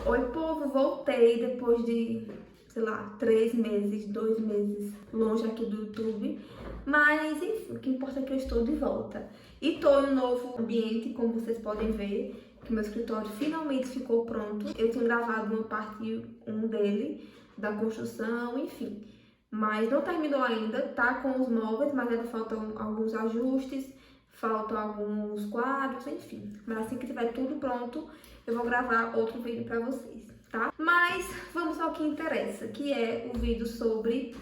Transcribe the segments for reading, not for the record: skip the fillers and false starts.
Oi, povo, voltei depois de, sei lá, 3 meses, 2 meses longe aqui do YouTube. Mas, enfim, o que importa é que eu estou de volta. E tô em um novo ambiente, como vocês podem ver, que meu escritório finalmente ficou pronto. Eu tinha gravado uma parte 1 dele, da construção, enfim. Mas não terminou ainda, tá com os móveis, mas ainda faltam alguns ajustes, faltam alguns quadros, enfim. Mas assim que tiver tudo pronto, eu vou gravar outro vídeo pra vocês, tá? Mas vamos ao que interessa, que é o vídeo sobre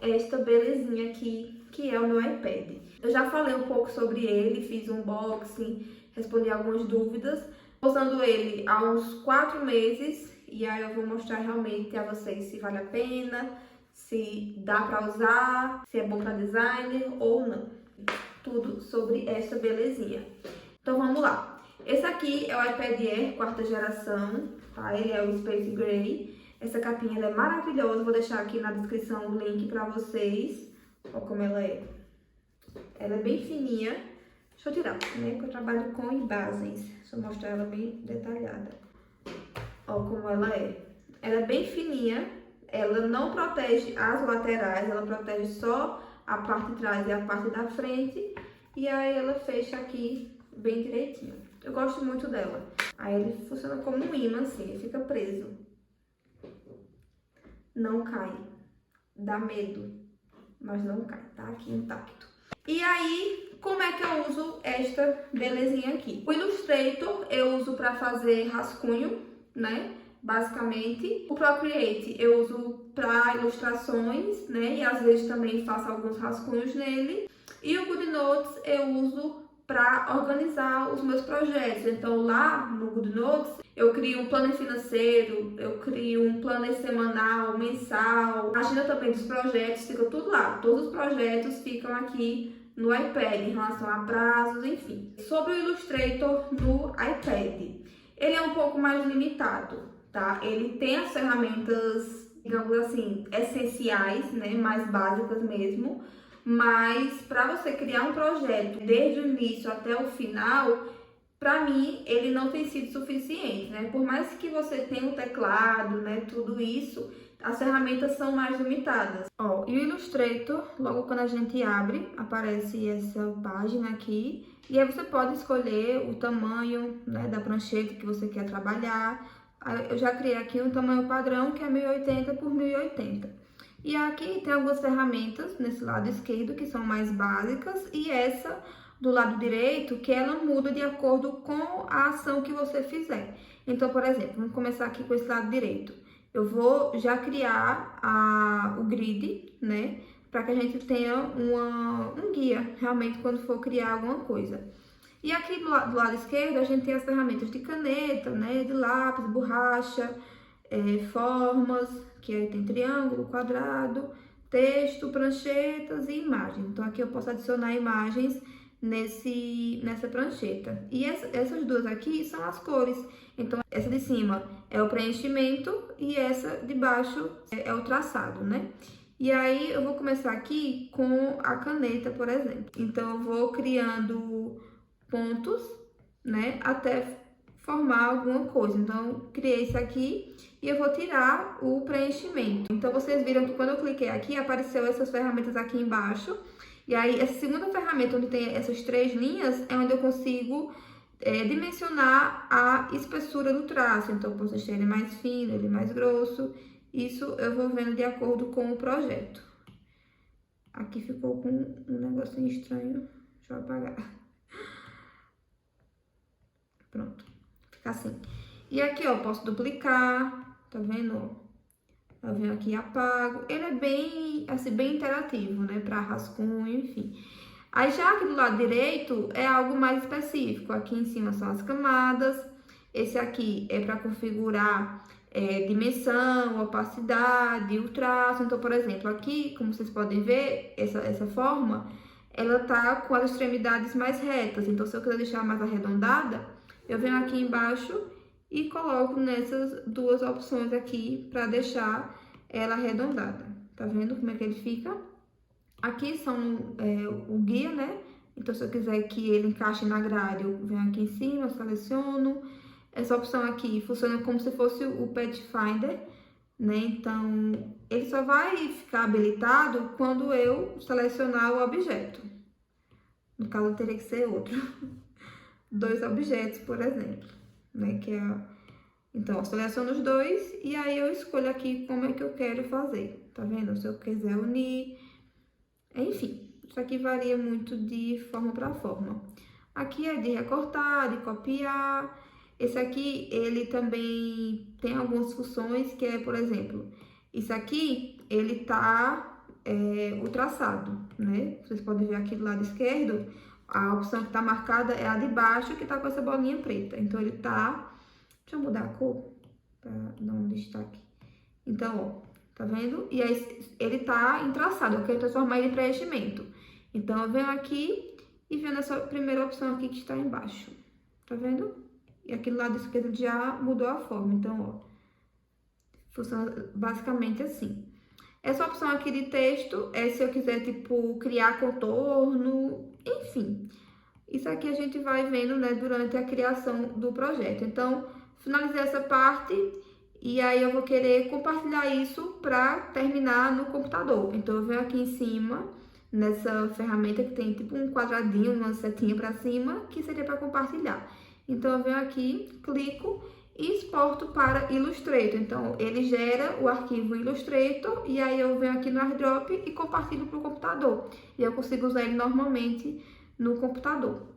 esta belezinha aqui, que é o meu iPad. Eu já falei um pouco sobre ele, fiz um unboxing, respondi algumas dúvidas. Tô usando ele há uns 4 meses e aí eu vou mostrar realmente a vocês se vale a pena, se dá pra usar, se é bom pra designer ou não. Tudo sobre esta belezinha. Então vamos lá. Esse aqui é o iPad Air 4ª geração, tá? Ele é o Space Gray. Essa capinha ela é maravilhosa, vou deixar aqui na descrição o link pra vocês. Olha como ela é. Ela é bem fininha. Deixa eu tirar, né? Porque eu trabalho com imagens. Deixa eu mostrar ela bem detalhada. Olha como ela é. Ela é bem fininha. Ela não protege as laterais, ela protege só a parte de trás e a parte da frente. E aí ela fecha aqui bem direitinho. Eu gosto muito dela. Aí ele funciona como um imã, assim, ele fica preso. Não cai. Dá medo, mas não cai, tá aqui intacto. E aí, como é que eu uso esta belezinha aqui? O Illustrator eu uso para fazer rascunho, né? Basicamente. O Procreate eu uso para ilustrações, né? E às vezes também faço alguns rascunhos nele. E o GoodNotes eu uso para organizar os meus projetos. Então lá no GoodNotes eu crio um planner financeiro, eu crio um planner semanal, mensal, a agenda também dos projetos, fica tudo lá. Todos os projetos ficam aqui no iPad em relação a prazos, enfim. Sobre o Illustrator no iPad, ele é um pouco mais limitado, tá? Ele tem as ferramentas, digamos assim, essenciais, né, mais básicas mesmo, mas para você criar um projeto desde o início até o final, para mim ele não tem sido suficiente, né? Por mais que você tenha o teclado, né, tudo isso, as ferramentas são mais limitadas. Ó, e o Illustrator, logo quando a gente abre, aparece essa página aqui, e aí você pode escolher o tamanho, né, da prancheta que você quer trabalhar. Eu já criei aqui um tamanho padrão, que é 1080 por 1080. E aqui tem algumas ferramentas nesse lado esquerdo que são mais básicas, e essa do lado direito, que ela muda de acordo com a ação que você fizer. Então, por exemplo, vamos começar aqui com esse lado direito. Eu vou já criar o grid, né? Para que a gente tenha um guia, realmente, quando for criar alguma coisa. E aqui do lado esquerdo, a gente tem as ferramentas de caneta, né? De lápis, borracha, formas, que aí tem triângulo, quadrado, texto, pranchetas e imagem. Então, aqui eu posso adicionar imagens nessa prancheta. E essas duas aqui são as cores. Então, essa de cima é o preenchimento e essa de baixo é o traçado, né? E aí, eu vou começar aqui com a caneta, por exemplo. Então, eu vou criando pontos, né, até formar alguma coisa. Então, criei isso aqui e eu vou tirar o preenchimento. Então, vocês viram que quando eu cliquei aqui, apareceu essas ferramentas aqui embaixo. E aí, essa segunda ferramenta, onde tem essas 3 linhas, é onde eu consigo dimensionar a espessura do traço. Então, eu posso deixar ele mais fino, ele mais grosso. Isso eu vou vendo de acordo com o projeto. Aqui ficou com um negocinho estranho. Deixa eu apagar. Pronto. Fica assim. E aqui, ó, eu posso duplicar. Tá vendo? Eu venho aqui e apago. Ele é bem, assim, bem interativo, né? Pra rascunho, enfim. Aí, já aqui do lado direito, é algo mais específico. Aqui em cima são as camadas. Esse aqui é para configurar dimensão, opacidade, o traço. Então, por exemplo, aqui, como vocês podem ver, essa forma, ela tá com as extremidades mais retas. Então, se eu quiser deixar mais arredondada, eu venho aqui embaixo e coloco nessas duas opções aqui para deixar ela arredondada. Tá vendo como é que ele fica? Aqui são o guia, né? Então, se eu quiser que ele encaixe na grade, eu venho aqui em cima, seleciono. Essa opção aqui funciona como se fosse o Pathfinder, né? Então, ele só vai ficar habilitado quando eu selecionar o objeto. No caso, teria que ser outro. 2 objetos, por exemplo, né? Então, eu seleciono os dois e aí eu escolho aqui como é que eu quero fazer. Tá vendo? Se eu quiser unir, enfim. Isso aqui varia muito de forma para forma. Aqui é de recortar, de copiar. Esse aqui, ele também tem algumas funções que é, por exemplo, isso aqui, ele tá o traçado, né? Vocês podem ver aqui do lado esquerdo, a opção que tá marcada é a de baixo, que tá com essa bolinha preta. Então, ele tá... Deixa eu mudar a cor para dar um destaque. Então, ó, tá vendo? E aí, ele tá em traçado, eu quero transformar ele em preenchimento. Então, eu venho aqui e venho nessa primeira opção aqui que está embaixo. Tá vendo? E aqui do lado esquerdo já mudou a forma. Então, ó, funciona basicamente assim. Essa opção aqui de texto é se eu quiser, tipo, criar contorno, enfim. Isso aqui a gente vai vendo, né, durante a criação do projeto. Então, finalizei essa parte e aí eu vou querer compartilhar isso para terminar no computador. Então, eu venho aqui em cima, nessa ferramenta que tem tipo um quadradinho, uma setinha para cima, que seria para compartilhar. Então, eu venho aqui, clico e exporto para Illustrator. Então, ele gera o arquivo Illustrator e aí eu venho aqui no AirDrop e compartilho para o computador. E eu consigo usar ele normalmente no computador.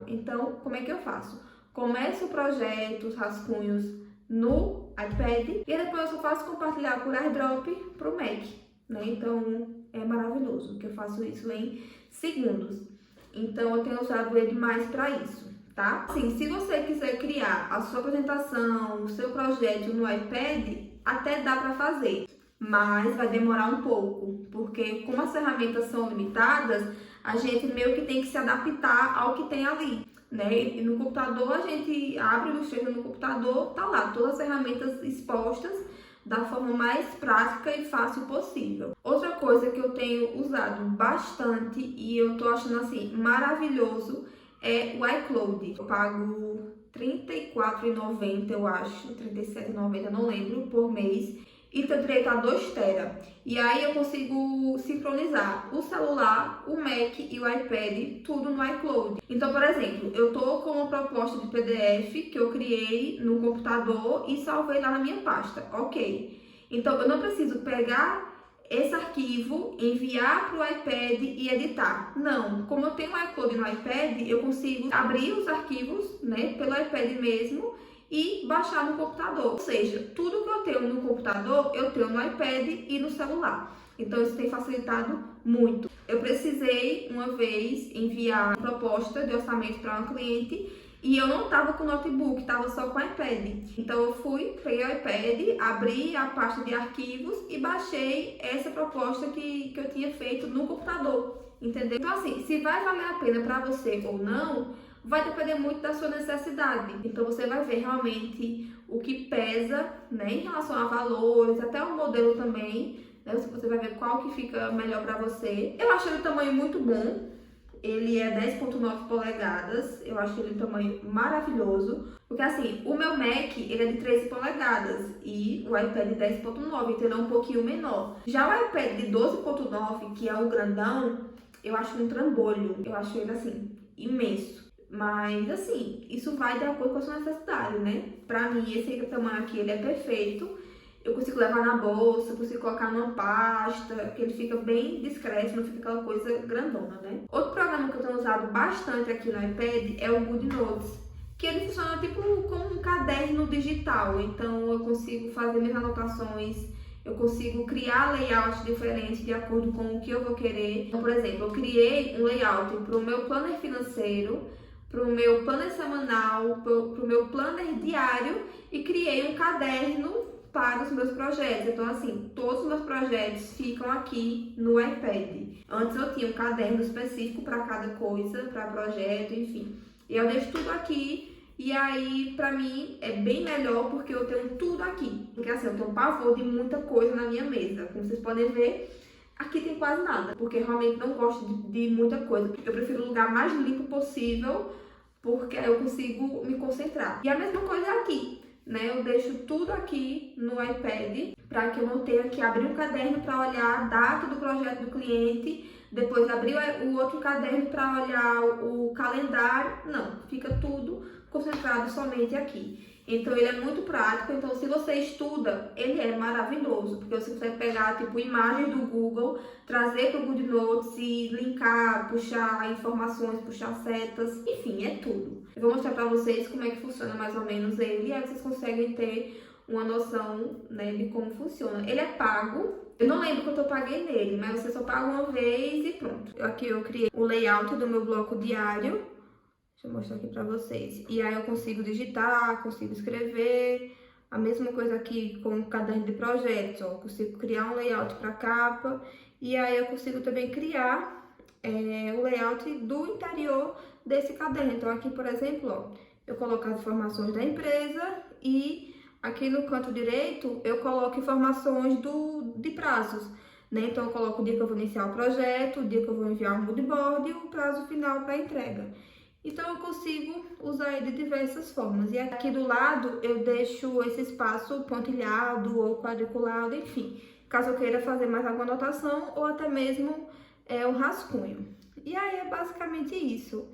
Então, como é que eu faço? Começo o projeto, os rascunhos no iPad e depois eu só faço compartilhar por AirDrop para o Mac, né? Então, é maravilhoso que eu faço isso em segundos. Então, eu tenho usado ele mais para isso, tá? Assim, se você quiser criar a sua apresentação, o seu projeto no iPad, até dá para fazer, mas vai demorar um pouco, porque como as ferramentas são limitadas, a gente meio que tem que se adaptar ao que tem ali, né? E no computador, a gente abre o Illustrator no computador, tá lá, todas as ferramentas expostas da forma mais prática e fácil possível. Outra coisa que eu tenho usado bastante e eu tô achando assim maravilhoso é o iCloud. Eu pago R$ 34,90, eu acho, R$ 37,90, não lembro, por mês. E tenho direito a 2 TB. E aí eu consigo sincronizar o celular, o Mac e o iPad, tudo no iCloud. Então, por exemplo, eu tô com uma proposta de PDF que eu criei no computador e salvei lá na minha pasta. Ok. Então, eu não preciso pegar esse arquivo, enviar para o iPad e editar. Não, como eu tenho o iCloud no iPad, eu consigo abrir os arquivos, né, pelo iPad mesmo e baixar no computador. Ou seja, tudo que eu tenho no computador, eu tenho no iPad e no celular. Então, isso tem facilitado muito. Eu precisei, uma vez, enviar uma proposta de orçamento para um cliente e eu não estava com notebook, estava só com iPad. Então, eu fui, peguei o iPad, abri a pasta de arquivos e baixei essa proposta que eu tinha feito no computador, entendeu? Então, assim, se vai valer a pena para você ou não, vai depender muito da sua necessidade. Então, você vai ver realmente o que pesa, né, em relação a valores, até o modelo também, né? Você vai ver qual que fica melhor para você. Eu achei o tamanho muito bom. Ele é 10,9 polegadas, eu acho ele um tamanho maravilhoso, porque assim, o meu Mac, ele é de 13 polegadas e o iPad de 10,9, então ele é um pouquinho menor. Já o iPad de 12,9, que é o grandão, eu acho um trambolho, eu acho ele assim, imenso. Mas assim, isso vai de acordo com a sua necessidade, né? Pra mim, esse tamanho aqui, ele é perfeito. Eu consigo levar na bolsa, consigo colocar numa pasta, que ele fica bem discreto, não fica aquela coisa grandona, né? Outro programa que eu tenho usado bastante aqui no iPad é o GoodNotes, que ele funciona tipo como um caderno digital. Então eu consigo fazer minhas anotações, eu consigo criar layouts diferentes de acordo com o que eu vou querer. Então, por exemplo, eu criei um layout para o meu planner financeiro, para o meu planner semanal, para o meu planner diário e criei um caderno para os meus projetos. Então, assim, todos os meus projetos ficam aqui no iPad. Antes eu tinha um caderno específico para cada coisa, para projeto, enfim. E eu deixo tudo aqui e aí, pra mim, é bem melhor porque eu tenho tudo aqui. Porque assim, eu tenho um pavor de muita coisa na minha mesa. Como vocês podem ver, aqui tem quase nada, porque eu realmente não gosto de muita coisa. Eu prefiro o lugar mais limpo possível porque aí eu consigo me concentrar. E a mesma coisa aqui, né? Eu deixo tudo aqui no iPad para que eu não tenha que abrir um caderno para olhar a data do projeto do cliente, depois abrir o outro caderno para olhar o calendário. Não, fica tudo concentrado somente aqui. Então ele é muito prático. Então se você estuda, ele é maravilhoso, porque você consegue pegar tipo imagens do Google, trazer para o Good Notes e linkar, puxar informações, puxar setas, enfim, é tudo. Eu vou mostrar para vocês como é que funciona mais ou menos ele, e aí vocês conseguem ter uma noção, né, de como funciona. Ele é pago. Eu não lembro quanto eu paguei nele, mas você só paga uma vez e pronto. Aqui eu criei o layout do meu bloco diário. Deixa eu mostrar aqui pra vocês. E aí eu consigo digitar, consigo escrever. A mesma coisa aqui com o caderno de projetos, ó. Eu consigo criar um layout para capa. E aí eu consigo também criar o layout do interior desse caderno. Então aqui, por exemplo, ó, eu coloco as informações da empresa e aqui no canto direito eu coloco informações de prazos. Né? Então eu coloco o dia que eu vou iniciar o projeto, o dia que eu vou enviar o moodboard e o prazo final para entrega. Então eu consigo usar ele de diversas formas. E aqui do lado eu deixo esse espaço pontilhado ou quadriculado, enfim, caso eu queira fazer mais alguma anotação ou até mesmo um rascunho. E aí é basicamente isso.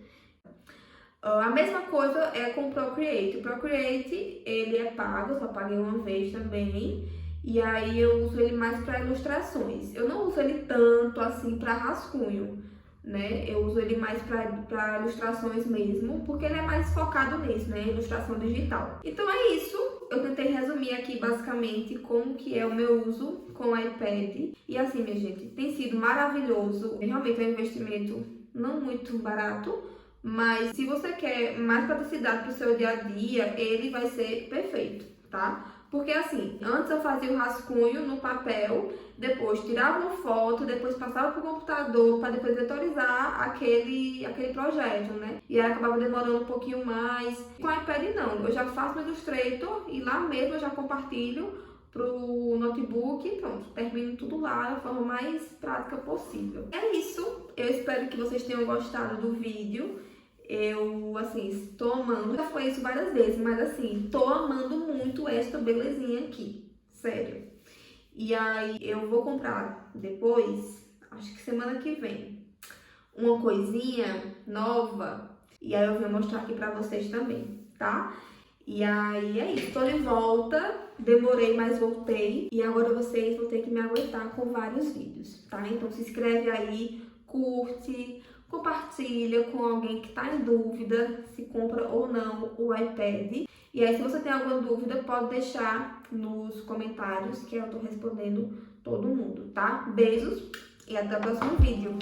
A mesma coisa é com o Procreate. O Procreate, ele é pago, só paguei uma vez também. E aí eu uso ele mais para ilustrações. Eu não uso ele tanto assim para rascunho, né? Eu uso ele mais para ilustrações mesmo, porque ele é mais focado nisso, né? Ilustração digital. Então é isso. Eu tentei resumir aqui basicamente como que é o meu uso com o iPad. E assim, minha gente, tem sido maravilhoso. Realmente é um investimento não muito barato, mas se você quer mais praticidade para o seu dia a dia, ele vai ser perfeito, tá? Porque assim, antes eu fazia o rascunho no papel, depois tirava uma foto, depois passava para o computador para depois vetorizar aquele projeto, né? E aí acabava demorando um pouquinho mais. Com o iPad não, eu já faço no Illustrator e lá mesmo eu já compartilho pro notebook e pronto, termino tudo lá da forma mais prática possível. É isso, eu espero que vocês tenham gostado do vídeo. Eu, assim, estou amando, já foi isso várias vezes, mas assim, estou amando muito esta belezinha aqui, sério. E aí eu vou comprar depois, acho que semana que vem, uma coisinha nova, e aí eu vou mostrar aqui pra vocês também, tá? E aí é isso, tô de volta, demorei, mas voltei, e agora vocês vão ter que me aguentar com vários vídeos, tá? Então se inscreve aí, curte, compartilha com alguém que está em dúvida se compra ou não o iPad. E aí, se você tem alguma dúvida, pode deixar nos comentários que eu tô respondendo todo mundo, tá? Beijos e até o próximo vídeo.